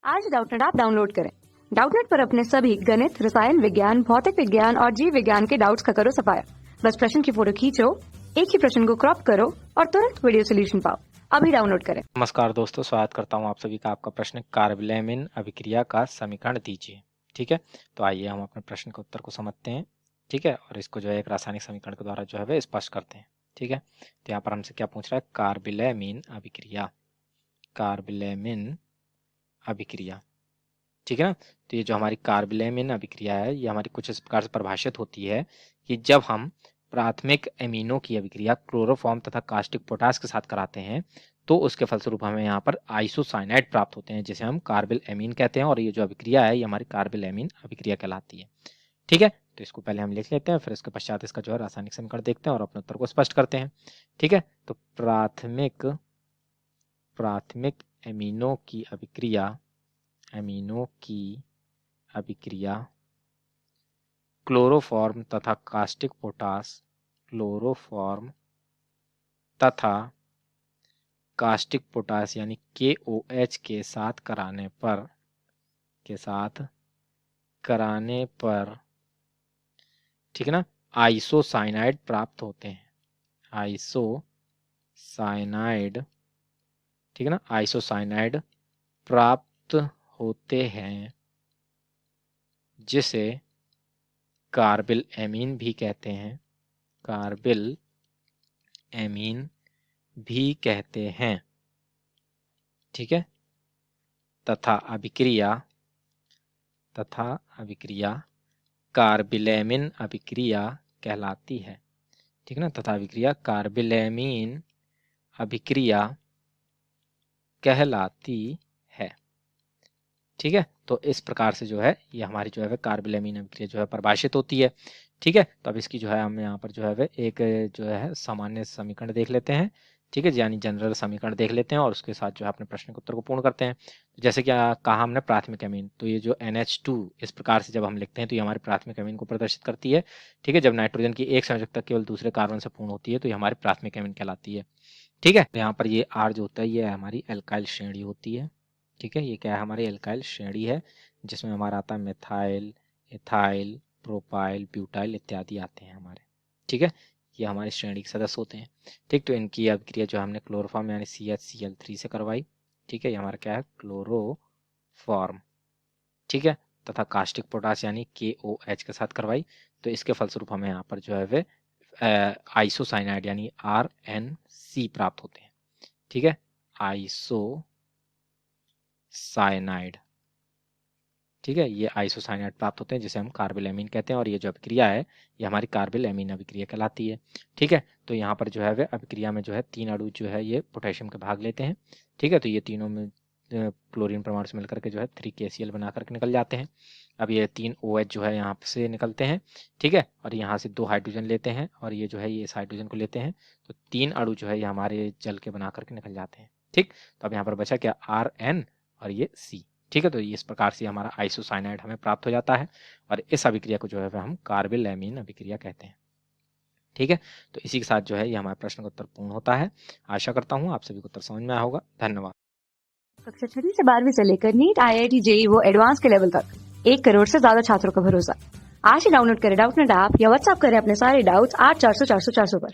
आज Doubtnut app download करें। Doubtnut पर अपने सभी गणित, रसायन विज्ञान, भौतिक विज्ञान और जीव विज्ञान के डाउट्स का करो सफाया। बस प्रश्न की फोटो खींचो, एक ही प्रश्न को क्रॉप करो और तुरंत वीडियो सोल्यूशन पाओ। अभी डाउनलोड करें। नमस्कार दोस्तों, स्वागत करता हूं आप सभी का। आपका प्रश्न कार्बोलैमिन अभिक्रिया का समीकरण दीजिए। ठीक है, तो आइए हम अपने प्रश्न के उत्तर को समझते हैं। ठीक है, और इसको जो है एक रासायनिक समीकरण के द्वारा जो है स्पष्ट करते हैं। ठीक है, तो यहाँ पर हमसे क्या पूछ रहा है, कार्बोलैमिन अभिक्रिया। कार्बोलैमिन अभिक्रिया, ठीक है ना। तो ये जो हमारी कार्बोलैमिन अभिक्रिया है, ये हमारी कुछ इस प्रकार से परिभाषित होती है कि जब हम प्राथमिक एमिनो की अभिक्रिया क्लोरोफॉर्म तथा कास्टिक पोटास के साथ कराते हैं तो उसके फलस्वरूप हमें यहाँ पर आइसोसाइनाइड प्राप्त होते हैं, जिसे हम कार्बिल एमीन कहते हैं। और ये जो अभिक्रिया है ये हमारी कार्बिल एमीन अभिक्रिया कहलाती है। ठीक है, तो इसको पहले हम लिख लेते हैं, फिर इसके पश्चात इसका जो है रासायनिक समीकरण देखते हैं और अपने उत्तर को स्पष्ट करते हैं। ठीक है, तो प्राथमिक एमिनो की अभिक्रिया क्लोरोफॉर्म तथा कास्टिक पोटास यानी KOH के साथ कराने पर ठीक है ना, आइसोसाइनाइड प्राप्त होते हैं। आइसोसाइनाइड, ठीक है ना, आइसोसाइनाइड प्राप्त होते हैं, जिसे कार्बिल एमीन भी कहते हैं। कार्बिल एमीन भी कहते हैं। ठीक है, तथा अभिक्रिया कार्बिलैमिन अभिक्रिया कहलाती है। ठीक है ना, तथा अभिक्रिया कार्बिलैमिन अभिक्रिया कहलाती है। ठीक है, तो इस प्रकार से जो है ये हमारी जो है कार्बिलैमिन अभिक्रिया जो है परिभाषित होती है। ठीक है, तो अब इसकी जो है हम यहाँ पर जो है एक जो है सामान्य समीकरण देख लेते हैं। ठीक है, यानी जनरल समीकरण देख लेते हैं और उसके साथ जो है अपने प्रश्न के उत्तर को पूर्ण करते हैं। जैसे कि कहा हमने प्राथमिक एमीन, तो ये जो NH2 इस प्रकार से जब हम लिखते हैं तो ये हमारी प्राथमिक एमीन को प्रदर्शित करती है। ठीक है, जब नाइट्रोजन की एक संयोजकता केवल दूसरे कार्बन से पूर्ण होती है तो ये हमारी प्राथमिक एमीन कहलाती है। ठीक है, यहाँ पर ये R जो होता है ये हमारी एल्काइल श्रेणी होती है। ठीक है, ये क्या है, हमारी एल्काइल श्रेणी है, जिसमें हमारा आता है मिथाइल, इथाइल, प्रोपाइल, ब्यूटाइल इत्यादि आते हैं हमारे। ठीक है, ये हमारी श्रेणी के सदस्य होते हैं। ठीक, तो इनकी अभिक्रिया जो हमने क्लोरोफॉर्म यानी CHCl3 से करवाई। ठीक है, ये हमारा क्या है, क्लोरोफॉर्म। ठीक है, तथा कास्टिक पोटास यानी KOH के साथ करवाई, तो इसके फलस्वरूप हमें यहाँ पर जो है वे आइसोसाइनाइड यानी RNC प्राप्त होते हैं। ठीक है, आइसोसाइनाइड। ठीक है, ये आइसोसाइनाइड प्राप्त होते हैं, जिसे हम कार्बिल एमीन कहते हैं। और ये जो अभिक्रिया है ये हमारी कार्बिल एमीन अभिक्रिया कहलाती है। ठीक है, तो यहाँ पर जो है वे अभिक्रिया में जो है 3 अणु जो है ये पोटेशियम के भाग लेते हैं। ठीक है, तो ये तीनों में क्लोरीन परमाणु से मिलकर के जो है 3KCl बना करके निकल जाते हैं। अब ये 3 OH जो है यहाँ से निकलते हैं। ठीक है, और यहाँ से 2 हाइड्रोजन लेते हैं और ये जो है ये इस हाइड्रोजन को लेते हैं, तो 3 अणु जो है ये हमारे जल के बना करके निकल जाते हैं। ठीक, तो अब यहाँ पर बचा क्या, RN और ये C। ठीक है, तो इस प्रकार से हमारा आइसोसाइनाइड हमें प्राप्त हो जाता है और इस अभिक्रिया को जो है हम कार्बिल एमीन अभिक्रिया कहते हैं। ठीक है, तो इसी के साथ जो है ये हमारे प्रश्न का उत्तर पूर्ण होता है। आशा करता हूँ आप सभी को उत्तर समझ में आया होगा। धन्यवाद। कक्षा 6 से 12वीं से लेकर नीट, IIT, JEE वो एडवांस के लेवल तक 1 करोड़ से ज्यादा छात्रों का भरोसा। आज ही डाउनलोड करें डाउटनेट ऐप या व्हाट्सएप करें अपने सारे डाउट्स 8400 400 400 पर।